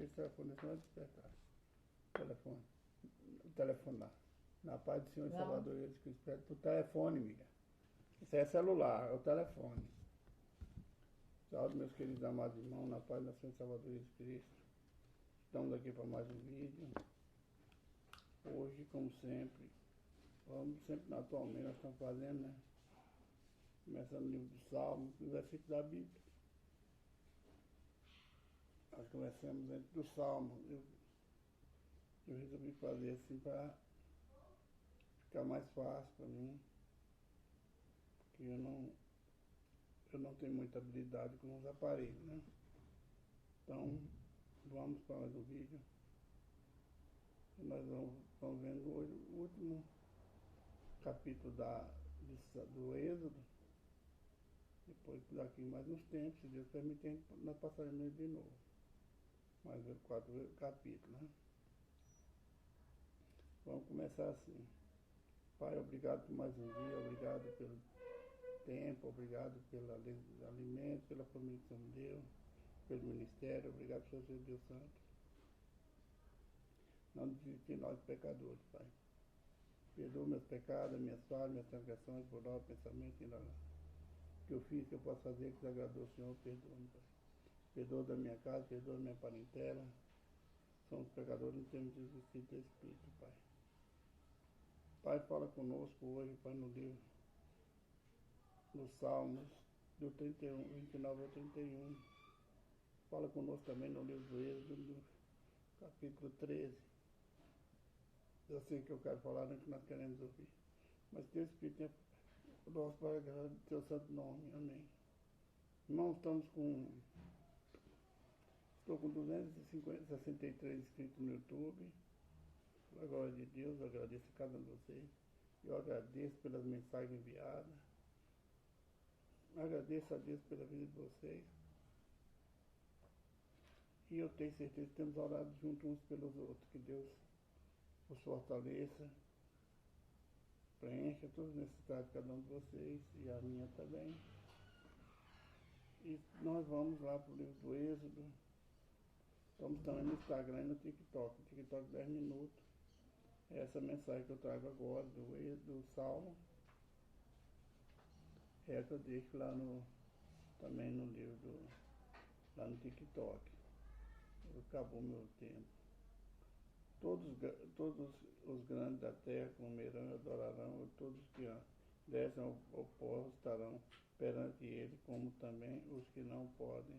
esse telefone, não vai despertar. O telefone lá. Na paz do Senhor e Não. Salvador Jesus Cristo. Pro telefone, amiga. Isso é celular, é o telefone. Salve, meus queridos amados irmãos, na paz do Senhor e Salvador Jesus Cristo. Estamos aqui para mais um vídeo. Hoje, como sempre, vamos sempre atualmente nós estamos fazendo, né? Começando o livro do Salmo, o versículo da Bíblia. Nós começamos dentro do Salmo. Eu resolvi fazer assim para ficar mais fácil para mim, porque eu não tenho muita habilidade com os aparelhos, né? Então, vamos para mais um vídeo. E nós vamos vendo hoje o último capítulo do Êxodo. Depois, daqui mais uns tempos, se Deus permitir, nós passaremos de novo. Mais 4 capítulos, né? Vamos começar assim. Pai, obrigado por mais um dia, obrigado pelo tempo, obrigado pelo alimento, pela família que você me deu, pelo ministério, obrigado por ser Deus Santo. Não desiste de nós pecadores, Pai. Perdoa meus pecados, minhas falhas, minhas transgressões, por obra, pensamento e ignorância. O que eu fiz, que eu posso fazer, que desagradou o Senhor, perdoa-me, Pai. Perdoa da minha casa, perdoa da minha parentela. Somos pecadores, não temos desistido do Espírito, Pai. Pai, fala conosco hoje, Pai, no livro, nos Salmos, do 29 ao 31. Fala conosco também no livro do Êxodo, no capítulo 13. Eu sei que eu quero falar, não é que nós queremos ouvir. Mas que o Espírito tenha nosso para a graça do teu santo nome. Amém. Irmãos, estou com 263 inscritos no YouTube. Pela glória de Deus, eu agradeço a cada um de vocês. Eu agradeço pelas mensagens enviadas. Agradeço a Deus pela vida de vocês. E eu tenho certeza que temos orado juntos uns pelos outros. Que Deus os fortaleça, preencha todas as necessidades de cada um de vocês e a minha também. E nós vamos lá para o livro do Êxodo. Estamos também no Instagram e no TikTok. No TikTok 10 minutos. É essa mensagem que eu trago agora do Salmo. É a que eu deixo lá também no livro lá no TikTok. Acabou meu tempo. Todos os grandes da terra comerão e adorarão, e todos que descem ao pó estarão perante ele, como também os que não podem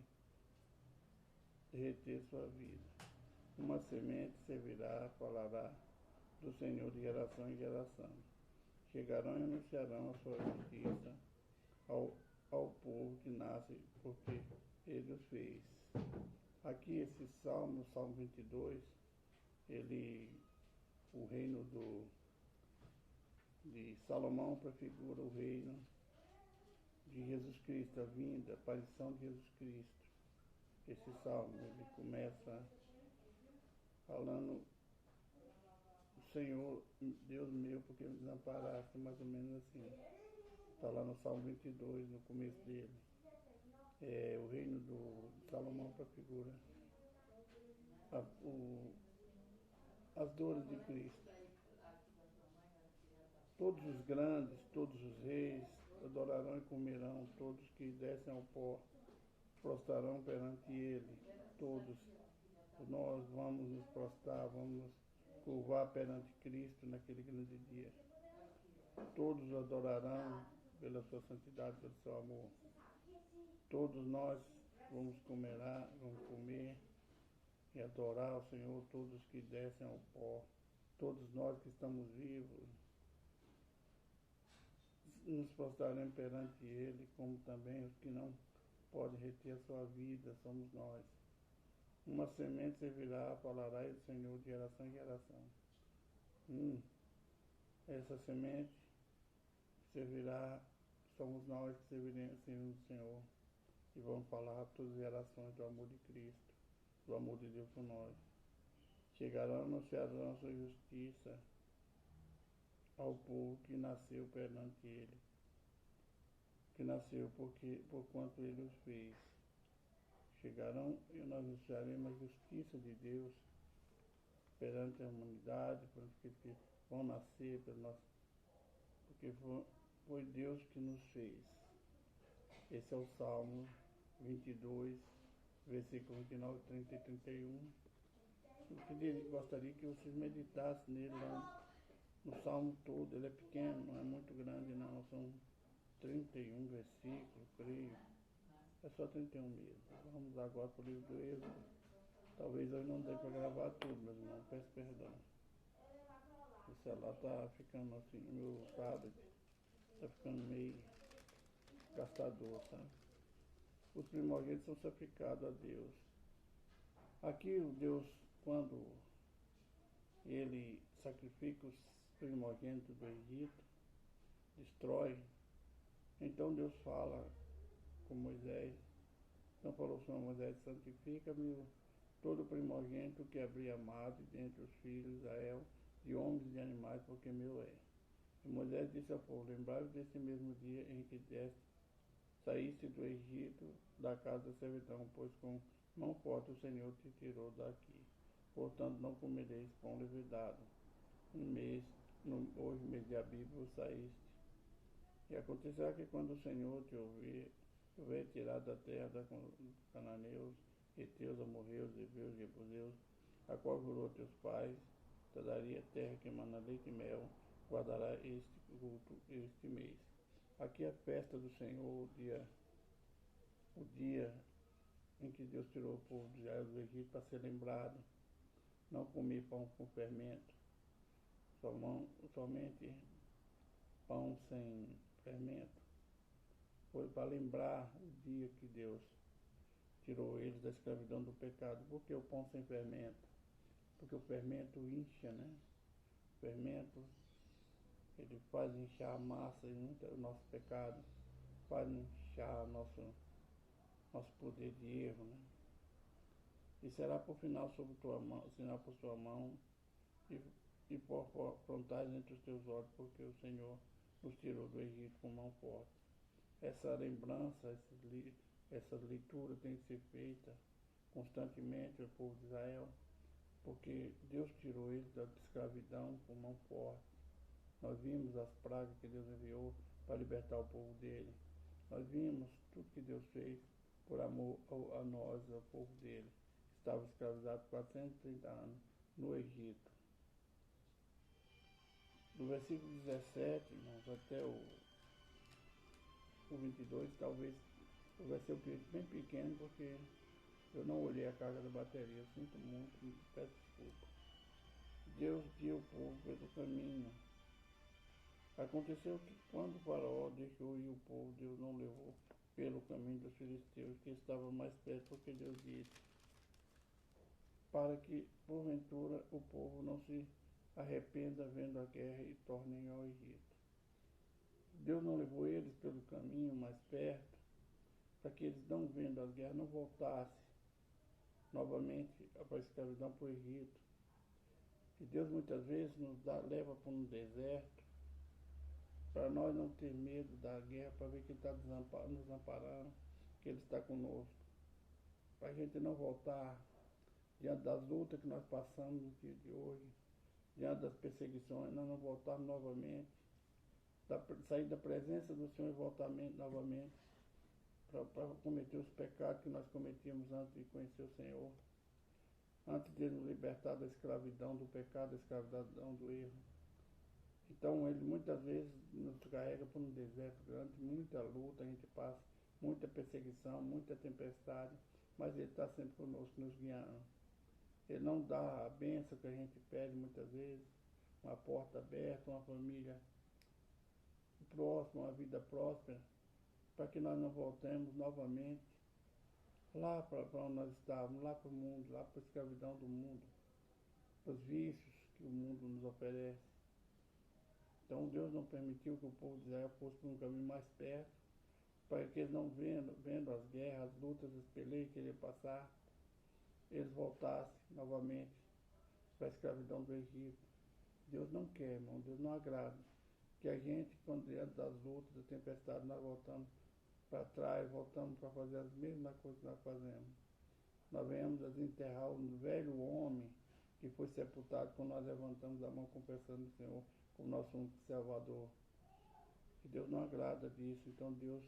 reter sua vida. Uma semente servirá, falará do Senhor de geração em geração. Chegarão e anunciarão a sua justiça ao povo que nasce, porque ele os fez. Aqui esse Salmo 22, o reino de Salomão prefigura o reino de Jesus Cristo, a vinda, a aparição de Jesus Cristo. Esse salmo, ele começa falando: o Senhor, Deus meu, porque me desamparaste, mais ou menos assim. Está lá no Salmo 22, no começo dele. O reino de Salomão prefigura as dores de Cristo. Todos os grandes, todos os reis adorarão e comerão, todos que descem ao pó prostrarão perante ele. Todos nós vamos nos prostrar, vamos nos curvar perante Cristo naquele grande dia. Todos adorarão pela sua santidade, pelo seu amor. Todos nós vamos comer e adorar ao Senhor, todos que descem ao pó. Todos nós que estamos vivos nos prostraremos perante ele, como também os que não podem reter a sua vida, somos nós. Uma semente servirá, falará do Senhor de geração em geração. Essa semente servirá, somos nós que serviremos do Senhor e vamos falar a todas as gerações do amor de Cristo, do amor de Deus por nós. Chegarão e anunciarão a sua justiça ao povo que nasceu perante ele, que nasceu por quanto ele os fez. chegarão e nós anunciaremos a justiça de Deus perante a humanidade, para aqueles que vão nascer, porque foi Deus que nos fez. Esse é o Salmo 22, versículo 29, 30 e 31. Eu gostaria que vocês meditassem nele no Salmo todo. Ele é pequeno, não é muito grande não, são 31 versículos, creio. É só 31 mesmo. Vamos agora para o livro do Êxodo. Talvez hoje não dê para gravar tudo, meus irmãos, peço perdão. O celular está ficando assim, meu tablet está ficando meio gastador, sabe? Os primogênitos são sacrificados a Deus. Aqui o Deus, quando ele sacrifica os primogênitos do Egito, destrói, então Deus fala com Moisés, então falou com Moisés, santifica-me todo primogênito que abrir amado dentre os filhos de Israel, de homens e de animais, porque meu é. E Moisés disse ao povo, lembrai-vos desse mesmo dia em que saíste do Egito, da casa da servidão, pois com mão forte o Senhor te tirou daqui. Portanto, não comereis pão levedado. Hoje, mês de Abib, vos saíste. E acontecerá que quando o Senhor te houver tirado da terra dos cananeus, heteus, amorreus, heveus, jebuseus, a qual jurou teus pais, te daria terra que emana leite e mel, guardará este culto este mês. Aqui é a festa do Senhor, o dia em que Deus tirou o povo de Israel do Egito para ser lembrado, não comer pão com fermento, somente pão sem fermento. Foi para lembrar o dia que Deus tirou eles da escravidão do pecado. Por que o pão sem fermento? Porque o fermento incha, né? O fermento, ele faz inchar a massa e o nosso pecado, faz inchar nosso poder de erro, né? E será por final sobre tua mão, sinal por sua mão, e por frontais entre os teus olhos, porque o Senhor nos tirou do Egito com mão forte. Essa lembrança, essa leitura tem que ser feita constantemente ao povo de Israel, porque Deus tirou eles da escravidão com mão forte. Nós vimos as pragas que Deus enviou para libertar o povo dele. Nós vimos tudo que Deus fez por amor a nós, ao povo dele. Estava escravizado 430 anos no Egito. Do versículo 17, irmãos, até o 22, talvez vai ser bem pequeno, porque eu não olhei a carga da bateria. Eu sinto muito, peço desculpa. Deus guiou o povo pelo caminho. Aconteceu que quando o faraó deixou ir o povo, Deus não levou pelo caminho dos filisteus, que estava mais perto, porque Deus disse, para que, porventura, o povo não se arrependa vendo a guerra e tornem ao Egito. Deus não levou eles pelo caminho mais perto, para que eles, não vendo as guerras, não voltassem novamente para a escravidão para o Egito. E Deus muitas vezes nos leva para um deserto, para nós não ter medo da guerra, para ver que Ele está nos amparando, que Ele está conosco. Para a gente não voltar diante das lutas que nós passamos no dia de hoje, diante das perseguições, nós não voltarmos novamente, sair da presença do Senhor e voltar novamente para cometer os pecados que nós cometíamos antes de conhecer o Senhor, antes de nos libertar da escravidão do pecado, da escravidão do erro. Então Ele muitas vezes nos carrega por um deserto grande, muita luta, a gente passa, muita perseguição, muita tempestade, mas Ele está sempre conosco, nos guiando. Ele não dá a bênção que a gente pede muitas vezes, uma porta aberta, uma família próxima, uma vida próspera, para que nós não voltemos novamente lá para onde nós estávamos, lá para o mundo, lá para a escravidão do mundo, para os vícios que o mundo nos oferece. Então Deus não permitiu que o povo de Israel fosse por um caminho mais perto, para que eles não vendo as guerras, as lutas, as peleias que ele ia passar, eles voltassem novamente para a escravidão do Egito. Deus não quer, irmão, Deus não agrada que a gente, quando diante das lutas, da tempestade, nós voltamos para trás, voltamos para fazer as mesmas coisas que nós fazemos. nós venhamos a desenterrar o velho homem que foi sepultado quando nós levantamos a mão confessando o Senhor como nosso único Salvador. Que Deus não agrada disso, então Deus,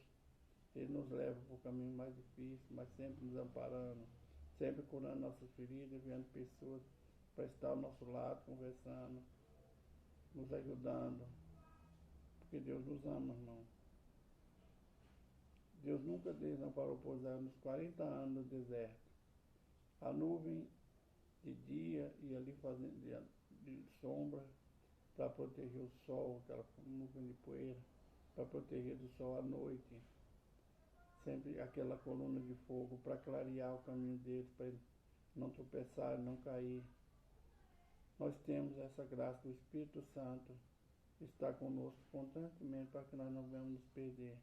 Ele nos leva para o caminho mais difícil, mas sempre nos amparando, sempre curando nossas feridas, enviando pessoas para estar ao nosso lado, conversando, nos ajudando, porque Deus nos ama, irmão. Deus nunca desamparou pousar nos 40 anos no deserto. A nuvem de dia e ali fazendo de sombra para proteger o sol, aquela nuvem de poeira, para proteger do sol à noite. Sempre aquela coluna de fogo para clarear o caminho deles, para eles não tropeçarem, não cair. Nós temos essa graça do Espírito Santo estar conosco constantemente para que nós não venhamos nos perder,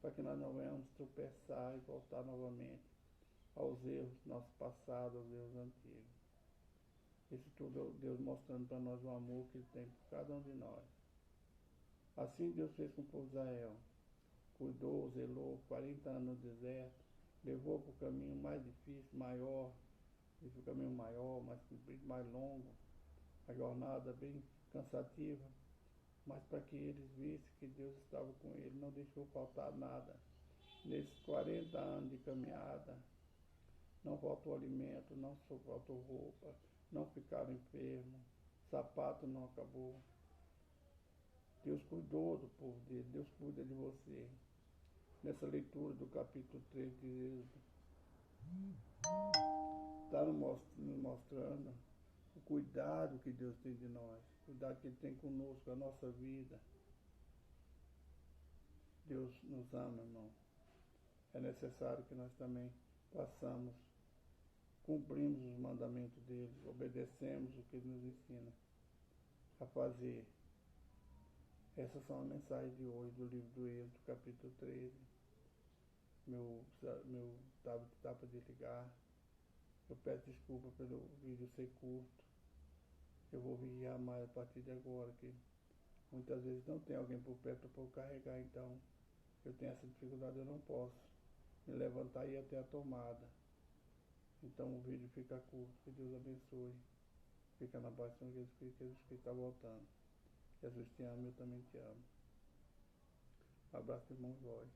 para que nós não venhamos tropeçar e voltar novamente aos erros do nosso passado, aos erros antigos. Isso tudo Deus mostrando para nós o amor que Ele tem por cada um de nós. Assim Deus fez com o povo de Israel. Cuidou, zelou, 40 anos no deserto, levou para o caminho mais difícil, maior, o caminho maior, mais comprido, mais longo, a jornada bem cansativa, mas para que eles vissem que Deus estava com eles, não deixou faltar nada. Nesses 40 anos de caminhada, não faltou alimento, não faltou roupa, não ficaram enfermos, sapato não acabou. Deus cuidou do povo dele, Deus cuida de você. Nessa leitura do capítulo 3 de Êxodo, está nos mostrando o cuidado que Deus tem de nós, o cuidado que Ele tem conosco, a nossa vida. Deus nos ama, irmão. É necessário que nós também façamos, cumprimos os mandamentos dele, obedecemos o que Ele nos ensina a fazer. Essas são as mensagens de hoje do livro do Êxodo, capítulo 13. Meu tablet está para desligar. Eu peço desculpa pelo vídeo ser curto. Eu vou vigiar mais a partir de agora, que muitas vezes não tem alguém por perto para eu carregar, então eu tenho essa dificuldade, eu não posso me levantar e ir até a tomada. Então o vídeo fica curto. Que Deus abençoe. Fica na paz de Jesus Cristo. Jesus Cristo está voltando. Jesus te ama, eu também te amo. Um abraço, irmão Jorge.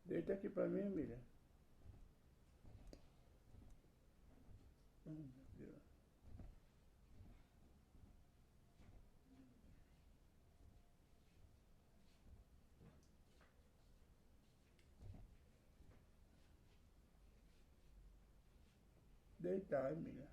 Deita aqui para mim, Emília. Meu Deus. Deitar, Emília.